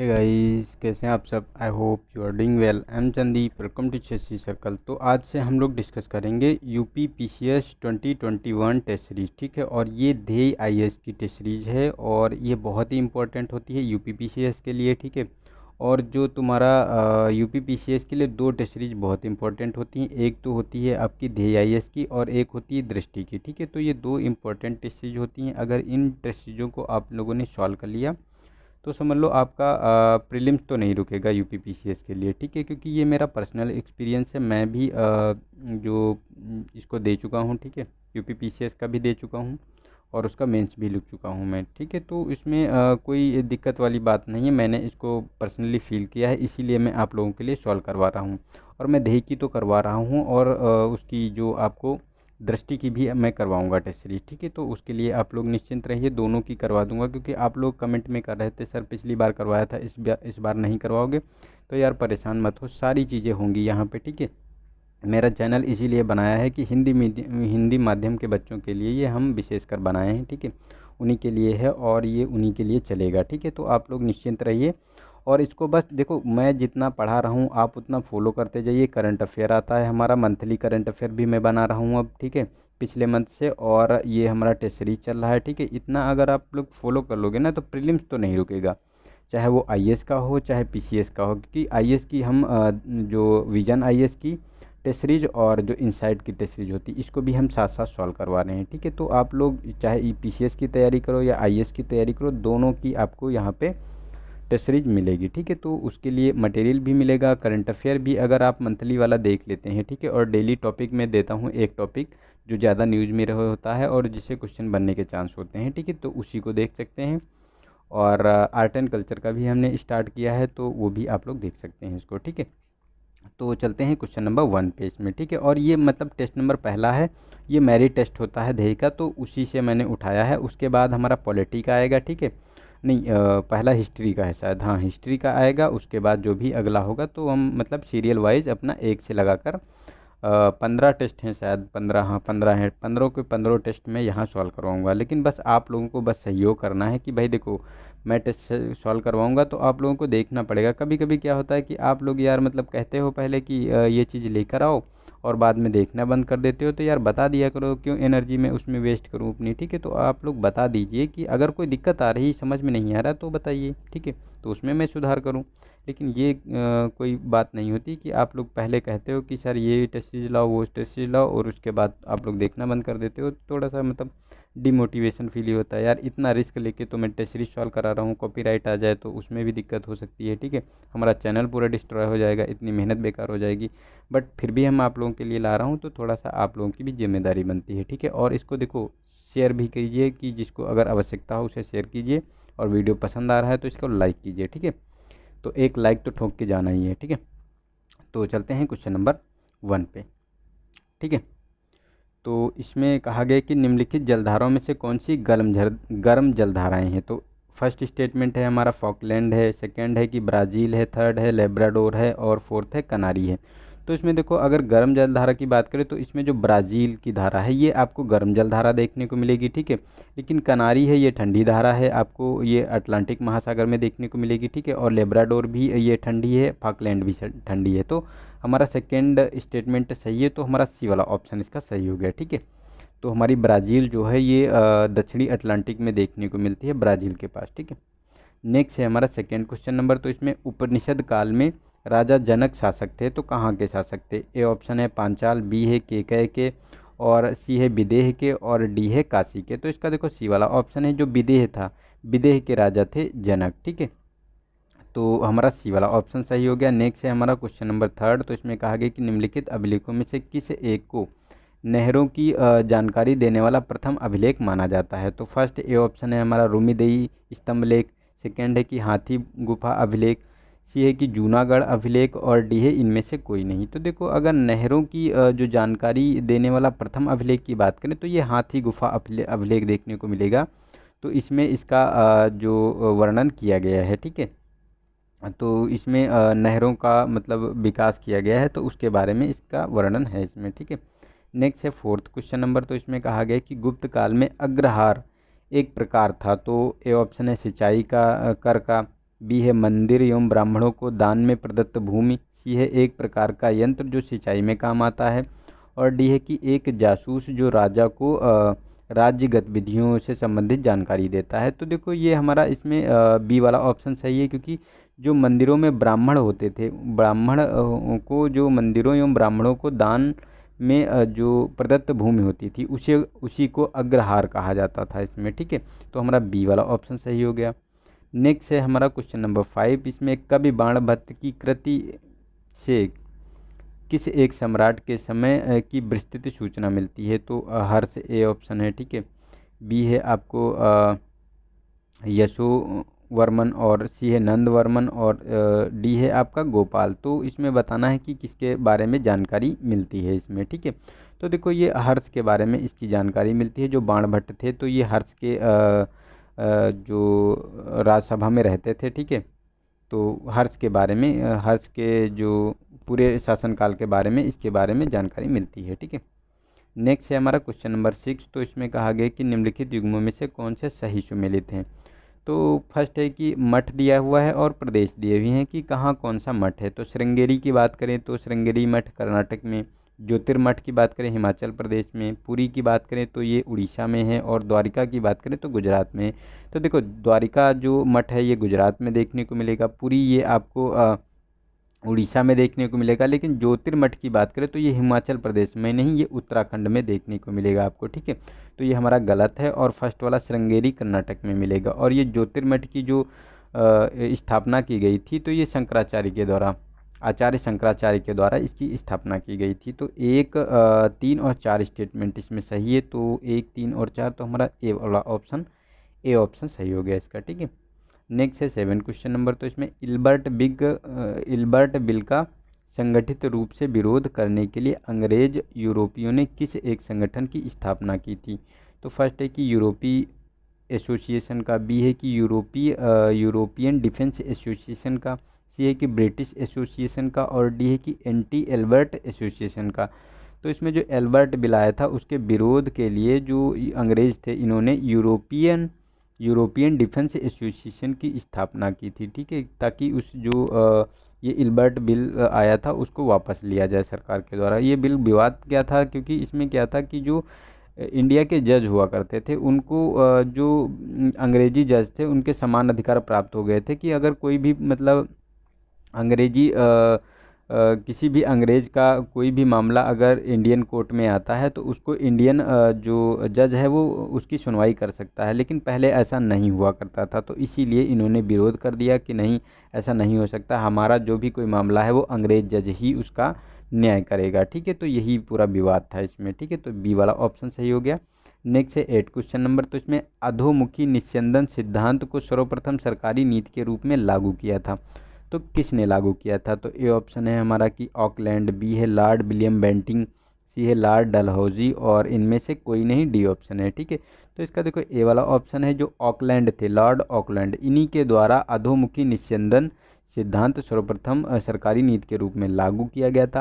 Hey guys, कैसे हैं आप सब। I hope you are doing well. I am Chandeep, welcome to chessy circle. तो आज से हम लोग डिस्कस करेंगे यूपी पीसीएस 2021 टेस्ट सीरीज़, ठीक है। और ये ध्येय आईएएस की टेस्ट सीरीज़ है और ये बहुत ही इंपॉर्टेंट होती है यूपी पीसीएस के लिए, ठीक है। और जो तुम्हारा यूपी पीसीएस के लिए दो टेस्ट सीरीज बहुत इंपॉर्टेंट होती हैं। एक तो होती है आपकी ध्येय आईएएस की और एक होती है दृष्टि की, ठीक है। तो ये दो इंपॉर्टेंट टेस्ट सीरीज होती हैं। अगर इन टेस्ट सीरीजों को आप लोगों ने सॉल्व कर लिया तो समझ लो आपका प्रीलिम्स तो नहीं रुकेगा यूपी पीसीएस के लिए, ठीक है। क्योंकि ये मेरा पर्सनल एक्सपीरियंस है, मैं भी इसको दे चुका हूँ, ठीक है। यूपी पीसीएस का भी दे चुका हूँ और उसका मेंस भी लिख चुका हूँ मैं, ठीक है। तो इसमें कोई दिक्कत वाली बात नहीं है। मैंने इसको पर्सनली फील किया है, इसीलिए मैं आप लोगों के लिए सॉल्व करवा रहा हूँ। और मैं ध्येय की तो करवा रहा हूँ और उसकी जो आपको दृष्टि की भी मैं करवाऊंगा टेस्ट सीरीज, ठीक है। तो उसके लिए आप लोग निश्चिंत रहिए, दोनों की करवा दूंगा। क्योंकि आप लोग कमेंट में कर रहे थे सर पिछली बार करवाया था, इस बार नहीं करवाओगे, तो यार परेशान मत हो, सारी चीज़ें होंगी यहाँ पे, ठीक है। मेरा चैनल इसीलिए बनाया है कि हिंदी माध्यम के बच्चों के लिए ये हम विशेषकर बनाए हैं, ठीक है। उन्हीं के लिए है और ये उन्हीं के लिए चलेगा, ठीक है। तो आप लोग निश्चिंत रहिए और इसको बस देखो, मैं जितना पढ़ा रहा हूँ आप उतना फॉलो करते जाइए। करंट अफेयर आता है हमारा, मंथली करंट अफेयर भी मैं बना रहा हूँ अब, ठीक है, पिछले मंथ से। और ये हमारा टेस्ट सीरीज चल रहा है, ठीक है। इतना अगर आप लोग फॉलो कर लोगे ना तो प्रीलिम्स तो नहीं रुकेगा, चाहे वो आईएएस का हो चाहे पीसीएस का हो। क्योंकि आईएएस की हम जो विजन आईएएस की टेस्ट सीरीज और जो इनसाइट की टेस्ट सीरीज होती है इसको भी हम साथ साथ सॉल्व करवा रहे हैं, ठीक है। तो आप लोग चाहे पीसीएस की तैयारी करो या आईएएस की तैयारी करो, दोनों की आपको यहाँ पे टेस्ट सीरीज मिलेगी, ठीक है। तो उसके लिए मटेरियल भी मिलेगा, करंट अफेयर भी अगर आप मंथली वाला देख लेते हैं, ठीक है। और डेली टॉपिक में देता हूँ एक टॉपिक जो ज़्यादा न्यूज़ में रहा होता है और जिससे क्वेश्चन बनने के चांस होते हैं, ठीक है। तो उसी को देख सकते हैं। और आर्ट एंड कल्चर का भी हमने स्टार्ट किया है, तो वो भी आप लोग देख सकते हैं इसको, ठीक है। तो चलते हैं क्वेश्चन नंबर 1 पे इसमें, ठीक है। और ये मतलब टेस्ट नंबर पहला है, ये मेरिट टेस्ट होता है ध्येय का, तो उसी से मैंने उठाया है। उसके बाद हमारा पॉलिटी का आएगा, ठीक है। नहीं, पहला हिस्ट्री का है शायद, हाँ हिस्ट्री का आएगा। उसके बाद जो भी अगला होगा तो हम मतलब सीरियल वाइज अपना एक से लगाकर 15 टेस्ट हैं शायद, 15, हाँ 15 हैं, 15 के 15 टेस्ट मैं यहाँ सॉल्व करवाऊँगा। लेकिन बस आप लोगों को बस सहयोग करना है कि भाई देखो, मैं टेस्ट सॉल्व करवाऊँगा तो आप लोगों को देखना पड़ेगा। कभी कभी क्या होता है कि आप लोग यार मतलब कहते हो पहले कि ये चीज़ लेकर आओ और बाद में देखना बंद कर देते हो। तो यार बता दिया करो, क्यों एनर्जी में उसमें वेस्ट करूँ अपनी, ठीक है। तो आप लोग बता दीजिए कि अगर कोई दिक्कत आ रही, समझ में नहीं आ रहा तो बताइए, ठीक है। तो उसमें मैं सुधार करूँ। लेकिन ये कोई बात नहीं होती कि आप लोग पहले कहते हो कि सर ये टेस्ट सीरीज लाओ वो टेस्ट सीरीज लाओ और उसके बाद आप लोग देखना बंद कर देते हो। थोड़ा सा मतलब डिमोटिवेशन फील ही होता है यार, इतना रिस्क लेके तो मैं टेस्ट सीरीज सॉल्व करा रहा हूँ, कॉपीराइट आ जाए तो उसमें भी दिक्कत हो सकती है, ठीक है। हमारा चैनल पूरा डिस्ट्रॉय हो जाएगा, इतनी मेहनत बेकार हो जाएगी। बट फिर भी हम आप लोगों के लिए ला रहा हूँ, तो थोड़ा सा आप लोगों की भी जिम्मेदारी बनती है, ठीक है। और इसको देखो शेयर भी कीजिए, कि जिसको अगर आवश्यकता हो उसे शेयर कीजिए। और वीडियो पसंद आ रहा है तो इसको लाइक कीजिए, ठीक है। तो एक लाइक तो ठोक के जाना ही है, ठीक है। तो चलते हैं क्वेश्चन नंबर 1 पे, ठीक है। तो इसमें कहा गया कि निम्नलिखित जलधाराओं में से कौन सी गर्म जलधाराएं हैं। तो फर्स्ट स्टेटमेंट है हमारा फॉकलैंड है, सेकंड है कि ब्राज़ील है, थर्ड है लेब्राडोर है और फोर्थ है कनारी है। तो इसमें देखो, अगर गर्म जलधारा की बात करें तो इसमें जो ब्राज़ील की धारा है ये आपको गर्म जलधारा देखने को मिलेगी, ठीक है। लेकिन कनारी है ये ठंडी धारा है, आपको ये अटलांटिक महासागर में देखने को मिलेगी, ठीक है। और लेब्राडोर भी ये ठंडी है, फॉकलैंड भी ठंडी है। तो हमारा सेकेंड स्टेटमेंट सही है, तो हमारा सी वाला ऑप्शन इसका सही हो गया, ठीक है। तो हमारी ब्राज़ील जो है ये दक्षिणी अटलांटिक में देखने को मिलती है, ब्राज़ील के पास, ठीक है। नेक्स्ट है हमारा सेकेंड क्वेश्चन नंबर। तो इसमें उपनिषद काल में राजा जनक शासक थे, तो कहाँ के शासक थे। ए ऑप्शन है पांचाल, बी है केकय के, और सी है विदेह के, और डी है काशी के। तो इसका देखो सी वाला ऑप्शन है, जो विदेह था, विदेह के राजा थे जनक, ठीक है। तो हमारा सी वाला ऑप्शन सही हो गया। नेक्स्ट है हमारा क्वेश्चन नंबर थर्ड। तो इसमें कहा गया कि निम्नलिखित अभिलेखों में से किस एक को नहरों की जानकारी देने वाला प्रथम अभिलेख माना जाता है। तो फर्स्ट ए ऑप्शन है हमारा रूमीदेई स्तंभ लेख, सेकेंड है कि हाथी गुफा अभिलेख, सी है कि जूनागढ़ अभिलेख, और डी है इनमें से कोई नहीं। तो देखो, अगर नहरों की जो जानकारी देने वाला प्रथम अभिलेख की बात करें तो ये हाथी गुफा अभिलेख देखने को मिलेगा। तो इसमें इसका जो वर्णन किया गया है, ठीक है। तो इसमें नहरों का मतलब विकास किया गया है, तो उसके बारे में इसका वर्णन है इसमें, ठीक है। नेक्स्ट है फोर्थ क्वेश्चन नंबर। तो इसमें कहा गया कि गुप्त काल में अग्रहार एक प्रकार था। तो ए ऑप्शन है सिंचाई का कर का, बी है मंदिर एवं ब्राह्मणों को दान में प्रदत्त भूमि, सी है एक प्रकार का यंत्र जो सिंचाई में काम आता है, और डी है कि एक जासूस जो राजा को राज्य गतिविधियों से संबंधित जानकारी देता है। तो देखो ये हमारा इसमें बी वाला ऑप्शन सही है, क्योंकि जो मंदिरों में ब्राह्मण होते थे, ब्राह्मण को जो मंदिरों एवं ब्राह्मणों को दान में जो प्रदत्त भूमि होती थी उसी को अग्रहार कहा जाता था इसमें, ठीक है। तो हमारा बी वाला ऑप्शन सही हो गया। नेक्स्ट है हमारा क्वेश्चन नंबर 5। इसमें कवि बाणभट्ट की कृति से किस एक सम्राट के समय की विस्तृत सूचना मिलती है? तो हर्ष ए ऑप्शन है, ठीक है। बी है आपको यशोवर्मन, और सी है नंदवर्मन, और डी है आपका गोपाल। तो इसमें बताना है कि किसके बारे में जानकारी मिलती है इसमें, ठीक है। तो देखो ये हर्ष के बारे में इसकी जानकारी मिलती है। जो बाणभट्ट थे तो ये हर्ष के जो राज्यसभा में रहते थे, ठीक है। तो हर्ष के बारे में हर्ष के जो पूरे शासनकाल के बारे में इसके बारे में जानकारी मिलती है, ठीक है। नेक्स्ट है हमारा क्वेश्चन नंबर 6। तो इसमें कहा गया कि निम्नलिखित युग्मों में से कौन से सही सुमेलित हैं? तो फर्स्ट है कि मठ दिया हुआ है और प्रदेश दिए हुए हैं कि कहाँ कौन सा मठ है। तो श्रृंगेरी की बात करें तो श्रृंगेरी मठ कर्नाटक में, ज्योतिर्मठ की बात करें हिमाचल प्रदेश में, पुरी की बात करें तो ये उड़ीसा में है, और द्वारिका की बात करें तो गुजरात में है। तो देखो द्वारिका जो मठ है ये गुजरात में देखने को मिलेगा, पुरी ये आपको उड़ीसा में देखने को मिलेगा, लेकिन ज्योतिर्मठ की बात करें तो ये हिमाचल प्रदेश में नहीं, ये उत्तराखंड में देखने को मिलेगा आपको, ठीक है। तो ये हमारा गलत है, और फर्स्ट वाला श्रृंगेरी कर्नाटक में मिलेगा। और ये ज्योतिर्मठ की जो स्थापना की गई थी तो ये शंकराचार्य के द्वारा, आचार्य शंकराचार्य के द्वारा इसकी स्थापना की गई थी। तो 1, 3 और 4 स्टेटमेंट इसमें सही है। तो 1, 3 और 4, तो हमारा ए वाला ऑप्शन, ए ऑप्शन सही हो गया इसका, ठीक है। नेक्स्ट है 7 क्वेश्चन नंबर। तो इसमें इल्बर्ट बिल का संगठित रूप से विरोध करने के लिए अंग्रेज यूरोपियों ने किस एक संगठन की स्थापना की थी? तो फर्स्ट है कि यूरोपीय एसोसिएशन का, बी है कि यूरोपियन डिफेंस एसोसिएशन का, सी है कि ब्रिटिश एसोसिएशन का, और डी है कि एंटी एल्बर्ट एसोसिएशन का। तो इसमें जो एल्बर्ट बिल आया था उसके विरोध के लिए जो अंग्रेज थे इन्होंने यूरोपियन डिफेंस एसोसिएशन की स्थापना की थी, ठीक है, ताकि उस जो ये इल्बर्ट बिल आया था उसको वापस लिया जाए सरकार के द्वारा। ये बिल विवाद क्या था, क्योंकि इसमें क्या था कि जो इंडिया के जज हुआ करते थे उनको जो अंग्रेजी जज थे उनके समान अधिकार प्राप्त हो गए थे, कि अगर कोई भी मतलब अंग्रेजी किसी भी अंग्रेज का कोई भी मामला अगर इंडियन कोर्ट में आता है तो उसको इंडियन जो जज है वो उसकी सुनवाई कर सकता है, लेकिन पहले ऐसा नहीं हुआ करता था। तो इसीलिए इन्होंने विरोध कर दिया कि नहीं, ऐसा नहीं हो सकता, हमारा जो भी कोई मामला है वो अंग्रेज जज ही उसका न्याय करेगा, ठीक है। तो यही पूरा विवाद था इसमें, ठीक है। तो बी वाला ऑप्शन सही हो गया। नेक्स्ट है 8 क्वेश्चन नंबर। तो इसमें अधोमुखी निस्यंदन सिद्धांत को सर्वप्रथम सरकारी नीति के रूप में लागू किया था। तो किसने लागू किया था? तो ए ऑप्शन है हमारा कि ऑकलैंड, बी है लॉर्ड विलियम बेंटिंग, सी है लॉर्ड डलहौजी, और इनमें से कोई नहीं, डी ऑप्शन है, ठीक है। तो इसका देखो ए वाला ऑप्शन है, जो ऑकलैंड थे, लॉर्ड ऑकलैंड, इन्हीं के द्वारा अधोमुखी निस्यंदन सिद्धांत सर्वप्रथम सरकारी नीति के रूप में लागू किया गया था।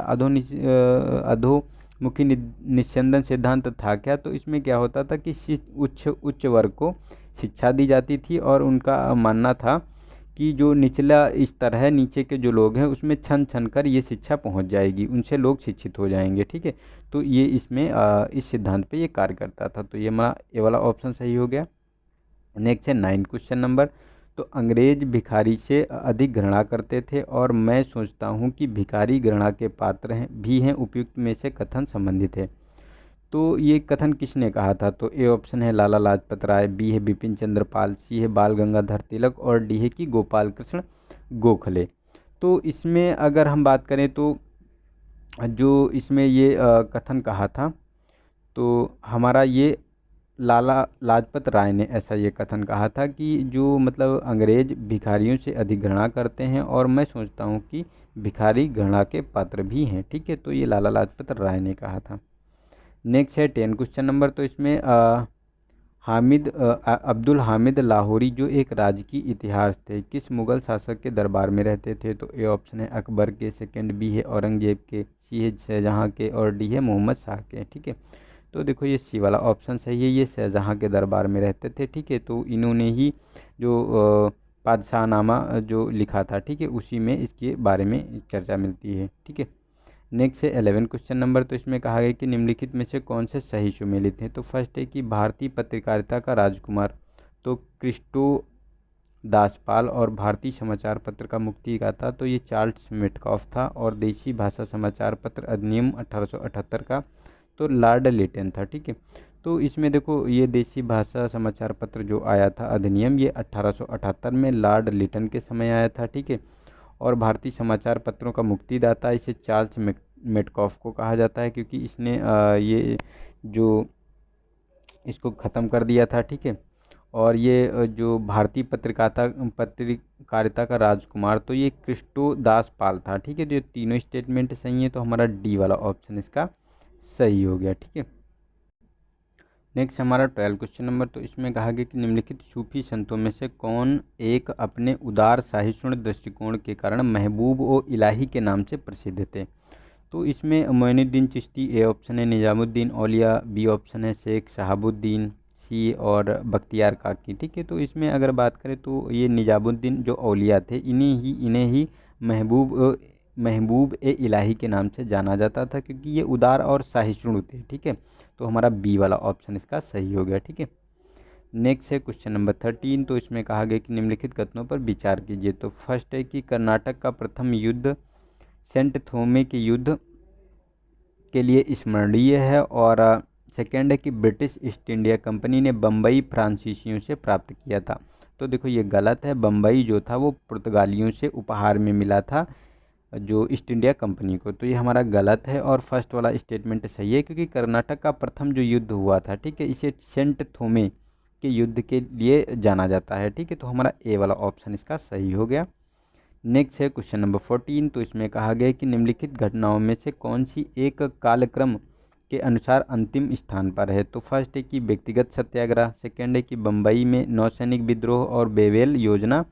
अधोमुखी निस्यंदन सिद्धांत था क्या? तो इसमें क्या होता था कि उच्च वर्ग को शिक्षा दी जाती थी, और उनका मानना था कि जो निचला स्तर है, नीचे के जो लोग हैं उसमें छन छन कर ये शिक्षा पहुंच जाएगी, उनसे लोग शिक्षित हो जाएंगे, ठीक है। तो ये इसमें इस सिद्धांत पे ये कार्य करता था। तो ये हमारा ए वाला ऑप्शन सही हो गया। नेक्स्ट है 9 क्वेश्चन नंबर। तो अंग्रेज भिखारी से अधिक घृणा करते थे, और मैं सोचता हूँ कि भिखारी घृणा के पात्र हैं उपयुक्त में से कथन संबंधित है। तो ये कथन किसने कहा था? तो ए ऑप्शन है लाला लाजपत राय, बी है बिपिन चंद्र पाल, सी है बाल गंगाधर तिलक, और डी है कि गोपाल कृष्ण गोखले। तो इसमें अगर हम बात करें तो जो इसमें ये कथन कहा था तो हमारा ये लाला लाजपत राय ने ऐसा ये कथन कहा था कि जो मतलब अंग्रेज भिखारियों से अधिक घृणा करते हैं, और मैं सोचता हूँ कि भिखारी घृणा के पात्र भी हैं, ठीक है। तो ये लाला लाजपत राय ने कहा था। नेक्स्ट है 10 क्वेश्चन नंबर। तो इसमें अब्दुल हामिद लाहौरी जो एक राजकीय इतिहास थे, किस मुगल शासक के दरबार में रहते थे? तो ए ऑप्शन है अकबर के, सेकंड बी है औरंगजेब के, सी है शाहजहाँ के, और डी है मोहम्मद शाह के, ठीक है। तो देखो ये सी वाला ऑप्शन सही है, ये शाहजहाँ के दरबार में रहते थे, ठीक है। तो इन्होंने ही जो पादशाहनामा जो लिखा था, ठीक है, उसी में इसके बारे में चर्चा मिलती है, ठीक है। नेक्स्ट है 11 क्वेश्चन नंबर। तो इसमें कहा गया कि निम्नलिखित में से कौन से सही सुमेलित हैं। तो फर्स्ट है कि भारतीय पत्रकारिता का राजकुमार तो क्रिस्टो दासपाल, और भारतीय समाचार पत्र का मुक्तिदाता तो ये चार्ल्स मेटकॉफ था, और देशी भाषा समाचार पत्र अधिनियम 1878 का तो लॉर्ड लिटन था, ठीक है। तो इसमें देखो ये देशी भाषा समाचार पत्र जो आया था अधिनियम, ये 1878 में लॉर्ड लिटन के समय आया था, ठीक है। और भारतीय समाचार पत्रों का मुक्तिदाता इसे चार्ल्स मेटकॉफ को कहा जाता है, क्योंकि इसने ये जो इसको ख़त्म कर दिया था, ठीक है। और ये जो भारतीय पत्रकारिता का राजकुमार तो ये क्रिस्टो दास पाल था, ठीक है। जो तीनों स्टेटमेंट सही है, तो हमारा डी वाला ऑप्शन इसका सही हो गया, ठीक है। नेक्स्ट हमारा 12 क्वेश्चन नंबर। तो इसमें कहा गया कि निम्नलिखित सूफी संतों में से कौन एक अपने उदार सहिष्णु दृष्टिकोण के कारण महबूब ओ इलाही के नाम से प्रसिद्ध थे। तो इसमें मोइनुद्दीन चिश्ती ए ऑप्शन है, निजामुद्दीन औलिया बी ऑप्शन है, शेख शहाबुद्दीन सी, और बख्तियार काकी, ठीक है। तो इसमें अगर बात करें तो ये निजामुद्दीन जो औलिया थे इन्हें ही महबूब ए इलाही के नाम से जाना जाता था, क्योंकि ये उदार और सहिष्णु थे, ठीक है। तो हमारा बी वाला ऑप्शन इसका सही हो गया, ठीक है। नेक्स्ट है क्वेश्चन नंबर 13। तो इसमें कहा गया कि निम्नलिखित कथनों पर विचार कीजिए। तो फर्स्ट है कि कर्नाटक का प्रथम युद्ध सेंट थोमे के युद्ध के लिए स्मरणीय है, और सेकेंड है कि ब्रिटिश ईस्ट इंडिया कंपनी ने बम्बई फ्रांसीसियों से प्राप्त किया था। तो देखो ये गलत है, बम्बई जो था वो पुर्तगालियों से उपहार में मिला था जो ईस्ट इंडिया कंपनी को, तो ये हमारा गलत है। और फर्स्ट वाला स्टेटमेंट सही है, क्योंकि कर्नाटक का प्रथम जो युद्ध हुआ था, ठीक है, इसे सेंट थोमे के युद्ध के लिए जाना जाता है, ठीक है। तो हमारा ए वाला ऑप्शन इसका सही हो गया। नेक्स्ट है क्वेश्चन नंबर 14। तो इसमें कहा गया कि निम्नलिखित घटनाओं में से कौन सी एक कालक्रम के अनुसार अंतिम स्थान पर है। तो फर्स्ट है कि व्यक्तिगत सत्याग्रह, सेकेंड है कि बम्बई में नौसैनिक विद्रोह और बेवेल योजना,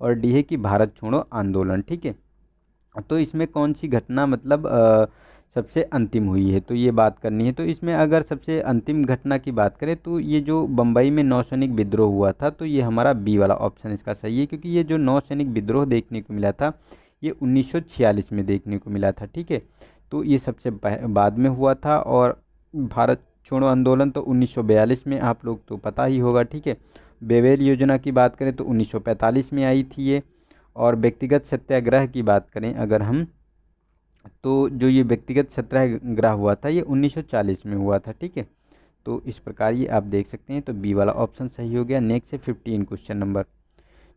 और डी है कि भारत छोड़ो आंदोलन, ठीक है। तो इसमें कौन सी घटना मतलब सबसे अंतिम हुई है, तो ये बात करनी है। तो इसमें अगर सबसे अंतिम घटना की बात करें तो ये जो बम्बई में नौसैनिक विद्रोह हुआ था, तो ये हमारा बी वाला ऑप्शन इसका सही है, क्योंकि ये जो नौसैनिक विद्रोह देखने को मिला था ये 1946 में देखने को मिला था, ठीक है। तो ये सबसे बाद में हुआ था, और भारत छोड़ो आंदोलन तो 1942 में, आप लोग तो पता ही होगा, ठीक है। बेवेल योजना की बात करें तो 1945 में आई थी ये। और व्यक्तिगत सत्याग्रह की बात करें अगर हम, तो जो ये व्यक्तिगत सत्याग्रह हुआ था ये 1940 में हुआ था, ठीक है। तो इस प्रकार ये आप देख सकते हैं, तो बी वाला ऑप्शन सही हो गया। नेक्स्ट है 15 क्वेश्चन नंबर।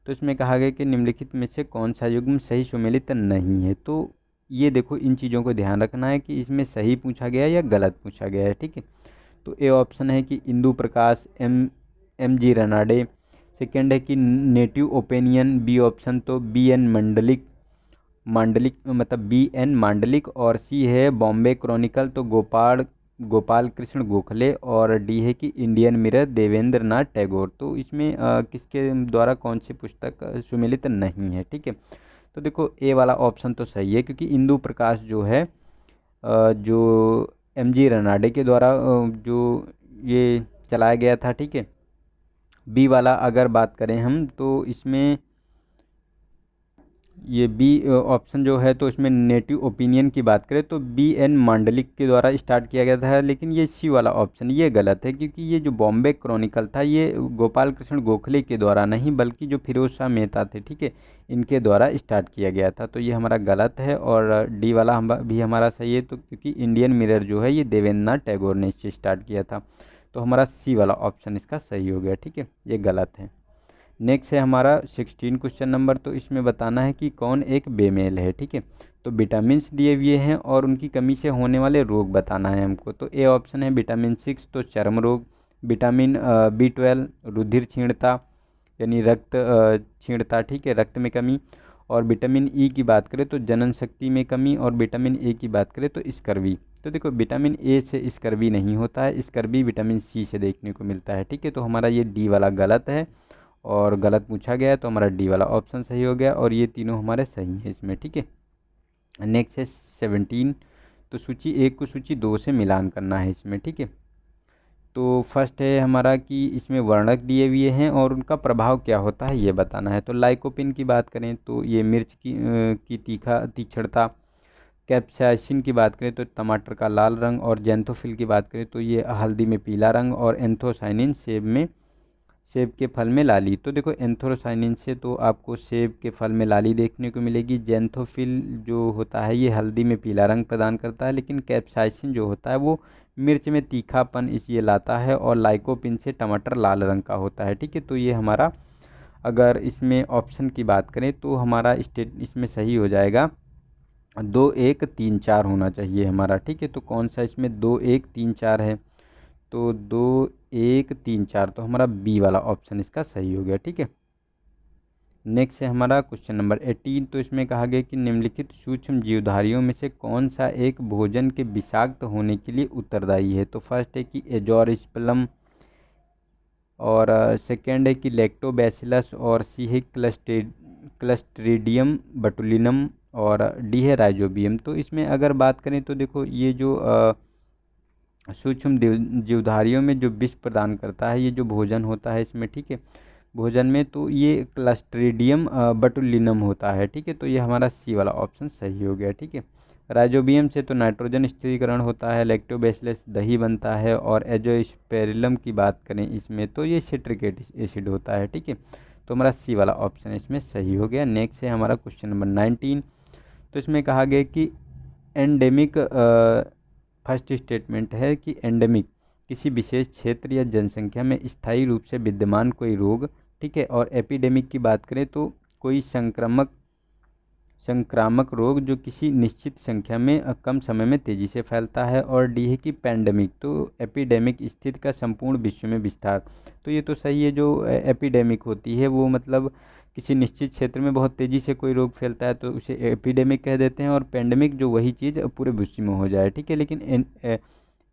तो इसमें कहा गया कि निम्नलिखित में से कौन सा युग्म सही सुमेलित नहीं है। तो ये देखो इन चीज़ों को ध्यान रखना है कि इसमें सही पूछा गया है या गलत पूछा गया है, ठीक है। तो ए ऑप्शन है कि Indu Prakash, M G Ranade, second है कि नेटिव ओपिनियन, बी ऑप्शन तो बी एन मांडलिक मतलब बी एन मांडलिक, और सी है बॉम्बे क्रॉनिकल तो गोपाल कृष्ण गोखले, और डी है कि इंडियन मिरर देवेंद्र नाथ टैगोर। तो इसमें किसके द्वारा कौन सी पुस्तक सुमेलित नहीं है, ठीक है। तो देखो ए वाला ऑप्शन तो सही है, क्योंकि इंदु प्रकाश जो है जो एम जी रनाडे के द्वारा जो ये चलाया गया था, ठीक है। बी वाला अगर बात करें हम तो इसमें ये बी ऑप्शन जो है, तो इसमें नेटिव ओपिनियन की बात करें तो बी एन मांडलिक के द्वारा स्टार्ट किया गया था, लेकिन ये सी वाला ऑप्शन ये गलत है, क्योंकि ये जो बॉम्बे क्रॉनिकल था ये गोपाल कृष्ण गोखले के द्वारा नहीं बल्कि जो फिरोज शाह मेहता थे, ठीक है, इनके द्वारा स्टार्ट किया गया था। तो ये हमारा गलत है, और डी वाला भी हमारा सही है, तो क्योंकि इंडियन मिरर जो है ये देवेंद्र नाथ टैगोर ने इससे स्टार्ट किया था। तो हमारा सी वाला ऑप्शन इसका सही हो गया, ठीक है, ये गलत है। नेक्स्ट है हमारा 16 क्वेश्चन नंबर। तो इसमें बताना है कि कौन एक बेमेल है, ठीक है। तो विटामिन्स दिए हुए हैं और उनकी कमी से होने वाले रोग बताना है हमको। तो ए ऑप्शन है विटामिन 6 तो चर्म रोग, विटामिन B12 रुधिर क्षीणता यानी रक्त क्षीणता, ठीक है, रक्त में कमी, और विटामिन ई की बात करें तो जनन शक्ति में कमी, और विटामिन ए की बात करें तो स्कर्वी। तो देखो विटामिन ए से स्कर्वी नहीं होता है, स्कर्वी विटामिन सी से देखने को मिलता है, ठीक है। तो हमारा ये डी वाला गलत है, और गलत पूछा गया है, तो हमारा डी वाला ऑप्शन सही हो गया, और ये तीनों हमारे सही हैं इसमें, ठीक है। नेक्स्ट है 17। तो सूची 1 को सूची 2 से मिलान करना है इसमें, ठीक है। तो फर्स्ट है हमारा कि इसमें वर्णक दिए हुए हैं और उनका प्रभाव क्या होता है ये बताना है। तो लाइकोपिन की बात करें तो ये मिर्च की तीक्ष्णता, कैप्साइसिन की बात करें तो टमाटर का लाल रंग, और जेंथोफिल की बात करें तो ये हल्दी में पीला रंग, और एंथोसाइनिन सेब के फल में लाली। तो देखो एंथोसाइनिन से तो आपको सेब के फल में लाली देखने को मिलेगी। जेंथोफिल जो होता है ये हल्दी में पीला रंग प्रदान करता है, लेकिन कैप्साइसिन जो होता है वो मिर्च में तीखापन ये लाता है, और लाइकोपिन से टमाटर लाल रंग का होता है। ठीक है, तो ये हमारा अगर इसमें ऑप्शन की बात करें तो हमारा स्टेट इसमें सही हो जाएगा 2 1 3 4 होना चाहिए हमारा। ठीक है, तो कौन सा इसमें 2 1 3 4 है, तो 2 1 3 4, तो हमारा बी वाला ऑप्शन इसका सही हो गया। ठीक है, नेक्स्ट है हमारा क्वेश्चन नंबर 18। तो इसमें कहा गया कि निम्नलिखित सूक्ष्म जीवधारियों में से कौन सा एक भोजन के विषाक्त होने के लिए उत्तरदायी है। तो फर्स्ट है कि एजोरिस्पलम, और सेकेंड है कि लैक्टोबैसिलस, और सी है क्लस्ट्रीडियम बटुलिनम, और डी है राइजोबियम। तो इसमें अगर बात करें तो देखो ये जो सूक्ष्म जीवधारियों में जो विष प्रदान करता है ये जो भोजन होता है इसमें, ठीक है, भोजन में, तो ये क्लस्ट्रीडियम बटुलिनम होता है। ठीक है, तो ये हमारा सी वाला ऑप्शन सही हो गया। ठीक है, राइजोबियम से तो नाइट्रोजन स्थिरीकरण होता है, लैक्टोबैसिलस दही बनता है, और एजोस्पेरिलम की बात करें इसमें तो ये सिट्रिक एसिड होता है। ठीक है, तो हमारा सी वाला ऑप्शन इसमें सही हो गया। नेक्स्ट है हमारा क्वेश्चन नंबर 19। तो इसमें कहा गया कि एंडेमिक, फर्स्ट स्टेटमेंट है कि एंडेमिक किसी विशेष क्षेत्र या जनसंख्या में स्थायी रूप से विद्यमान कोई रोग। ठीक है, और एपिडेमिक की बात करें तो कोई संक्रामक रोग जो किसी निश्चित संख्या में कम समय में तेजी से फैलता है, और डी है कि पैंडेमिक, तो एपिडेमिक स्थिति का संपूर्ण विश्व में विस्तार। तो ये तो सही है, जो एपिडेमिक होती है वो मतलब किसी निश्चित क्षेत्र में बहुत तेज़ी से कोई रोग फैलता है तो उसे एपिडेमिक कह देते हैं, और पेंडेमिक जो वही चीज़ पूरे विश्व में हो जाए। ठीक है, लेकिन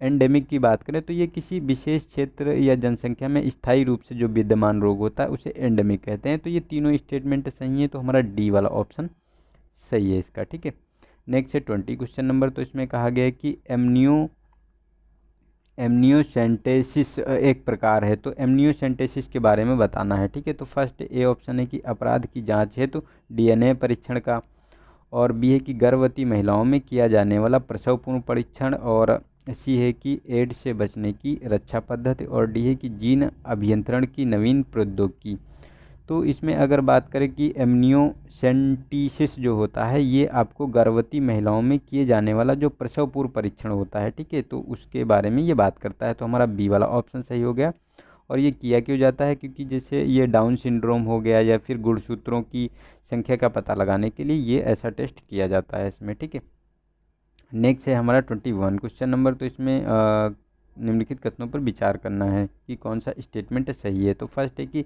एंडेमिक की बात करें तो ये किसी विशेष क्षेत्र या जनसंख्या में स्थायी रूप से जो विद्यमान रोग होता है उसे एंडेमिक कहते हैं। तो ये तीनों स्टेटमेंट सही है, तो हमारा डी वाला ऑप्शन सही है इसका। ठीक है, नेक्स्ट है 20 क्वेश्चन नंबर। तो इसमें कहा गया है कि एमनियोसेंटेसिस एक प्रकार है, तो एमनियोसेंटेसिस के बारे में बताना है। ठीक है, तो फर्स्ट ए ऑप्शन है कि अपराध की जांच है तो डीएनए परीक्षण का, और बी है कि गर्भवती महिलाओं में किया जाने वाला प्रसव पूर्व परीक्षण, और सी है कि एड्स से बचने की रक्षा पद्धति, और डी है कि जीन अभियंत्रण की नवीन प्रौद्योगिकी। तो इसमें अगर बात करें कि एमनियोसेंटेसिस जो होता है ये आपको गर्भवती महिलाओं में किए जाने वाला जो प्रसव पूर्व परीक्षण होता है, ठीक है, तो उसके बारे में ये बात करता है। तो हमारा बी वाला ऑप्शन सही हो गया। और ये किया क्यों जाता है, क्योंकि जैसे ये डाउन सिंड्रोम हो गया या फिर गुणसूत्रों की संख्या का पता लगाने के लिए ये ऐसा टेस्ट किया जाता है इसमें। ठीक है, नेक्स्ट है हमारा 21 क्वेश्चन नंबर। तो इसमें निम्नलिखित कथनों पर विचार करना है कि कौन सा स्टेटमेंट सही है। तो फर्स्ट है कि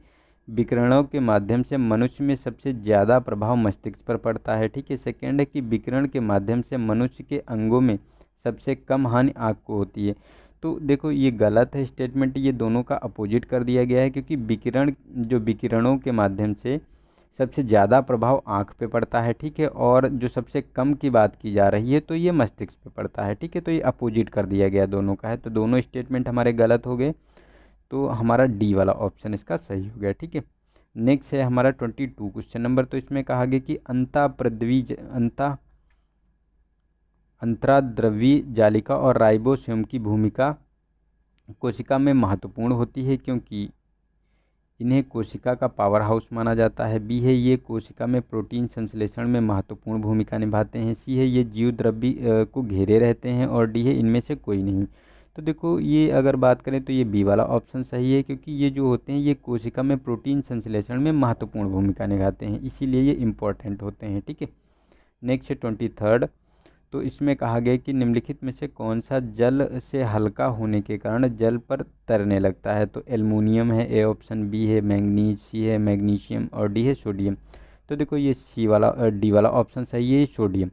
विकिरणों के माध्यम से मनुष्य में सबसे ज़्यादा प्रभाव मस्तिष्क पर पड़ता है। ठीक है, सेकेंड है कि विकिरण के माध्यम से मनुष्य के अंगों में सबसे कम हानि आँख को होती है। तो देखो ये गलत है स्टेटमेंट, ये दोनों का अपोजिट कर दिया गया है, क्योंकि विकिरणों के माध्यम से सबसे ज़्यादा प्रभाव आँख पे पड़ता है। ठीक है, और जो सबसे कम की बात की जा रही है तो ये मस्तिष्क पे पड़ता है। ठीक है, तो ये अपोजिट कर दिया गया दोनों का है, तो दोनों स्टेटमेंट हमारे गलत हो गए, तो हमारा डी वाला ऑप्शन इसका सही हो गया। ठीक है, नेक्स्ट है हमारा 22 क्वेश्चन नंबर। तो इसमें कहा गया कि अंतराद्रव्यी जालिका और राइबोसोम की भूमिका कोशिका में महत्वपूर्ण होती है, क्योंकि इन्हें कोशिका का पावर हाउस माना जाता है। बी है ये कोशिका में प्रोटीन संश्लेषण में महत्वपूर्ण भूमिका निभाते हैं। सी है ये जीव द्रव्य को घेरे रहते हैं, और डी है इनमें से कोई नहीं। तो देखो ये अगर बात करें तो ये बी वाला ऑप्शन सही है, क्योंकि ये जो होते हैं ये कोशिका में प्रोटीन संश्लेषण में महत्वपूर्ण भूमिका निभाते हैं, इसीलिए ये इम्पोर्टेंट होते हैं। ठीक है, नेक्स्ट है 23। तो इसमें कहा गया कि निम्नलिखित में से कौन सा जल से हल्का होने के कारण जल पर तैरने लगता है। तो एल्युमिनियम है ए ऑप्शन, बी है मैंगनीज, सी है मैग्नीशियम, और डी है सोडियम। तो देखो ये डी वाला ऑप्शन सही है, सोडियम।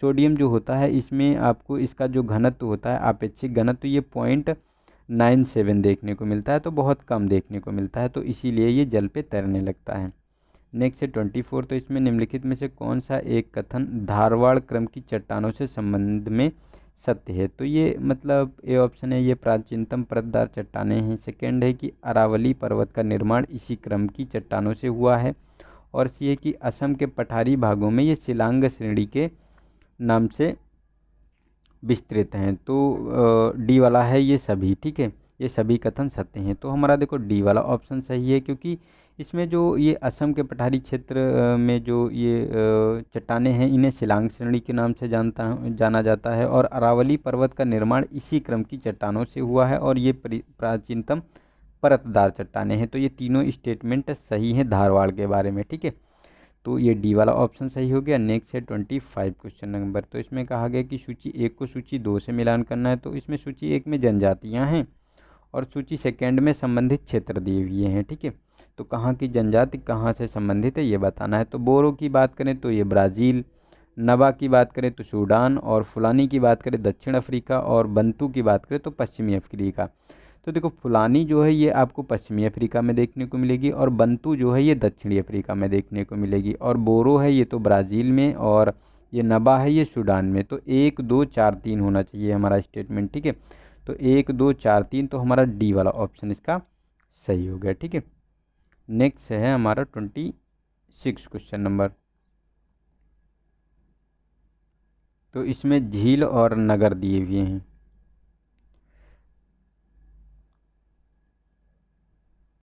सोडियम जो होता है इसमें आपको इसका जो घनत्व होता है आपेक्षिक घनत्व ये 0.97 देखने को मिलता है, तो बहुत कम देखने को मिलता है, तो इसीलिए ये जल पे तैरने लगता है। नेक्स्ट है 24। तो इसमें निम्नलिखित में से कौन सा एक कथन धारवाड़ क्रम की चट्टानों से संबंध में सत्य है। तो ये मतलब ए ऑप्शन है, ये प्राचीनतम परतदार चट्टानें हैं। सेकंड है कि अरावली पर्वत का निर्माण इसी क्रम की चट्टानों से हुआ है। और सी है कि असम के पठारी भागों में ये शिलांग श्रेणी के नाम से विस्तृत हैं। तो डी वाला है ये सभी, ठीक है, ये सभी कथन सत्य हैं। तो हमारा देखो डी वाला ऑप्शन सही है, क्योंकि इसमें जो ये असम के पठारी क्षेत्र में जो ये चट्टानें हैं, इन्हें शिलांग श्रेणी के नाम से जाना जाता है। और अरावली पर्वत का निर्माण इसी क्रम की चट्टानों से हुआ है, और ये प्राचीनतम परतदार चट्टानें हैं। तो ये तीनों स्टेटमेंट सही हैं धारवाड़ के बारे में, ठीक है। तो ये डी वाला ऑप्शन सही हो गया। नेक्स्ट है 25 क्वेश्चन नंबर। तो इसमें कहा गया कि सूची 1 को सूची 2 से मिलान करना है। तो इसमें सूची 1 में जनजातियां हैं और सूची सेकंड में संबंधित क्षेत्र दिए हुए हैं, ठीक है। तो कहाँ की जनजाति कहाँ से संबंधित है ये बताना है। तो बोरो की बात करें तो ये ब्राज़ील, नबा की बात करें तो सूडान, और फुलानी की बात करें दक्षिण अफ्रीका, और बंतू की बात करें तो पश्चिमी अफ्रीका। तो देखो फुलानी जो है ये आपको पश्चिमी अफ्रीका में देखने को मिलेगी, और बंतू जो है ये दक्षिणी अफ्रीका में देखने को मिलेगी, और बोरो है ये तो ब्राज़ील में, और ये नबा है ये सूडान में। तो 1 2 4 3 होना चाहिए हमारा स्टेटमेंट, ठीक है। तो 1 2 4 3, तो हमारा डी वाला ऑप्शन इसका सही हो गया, ठीक है। नेक्स्ट है हमारा 26 क्वेश्चन नंबर। तो इसमें झील और नगर दिए हुए हैं।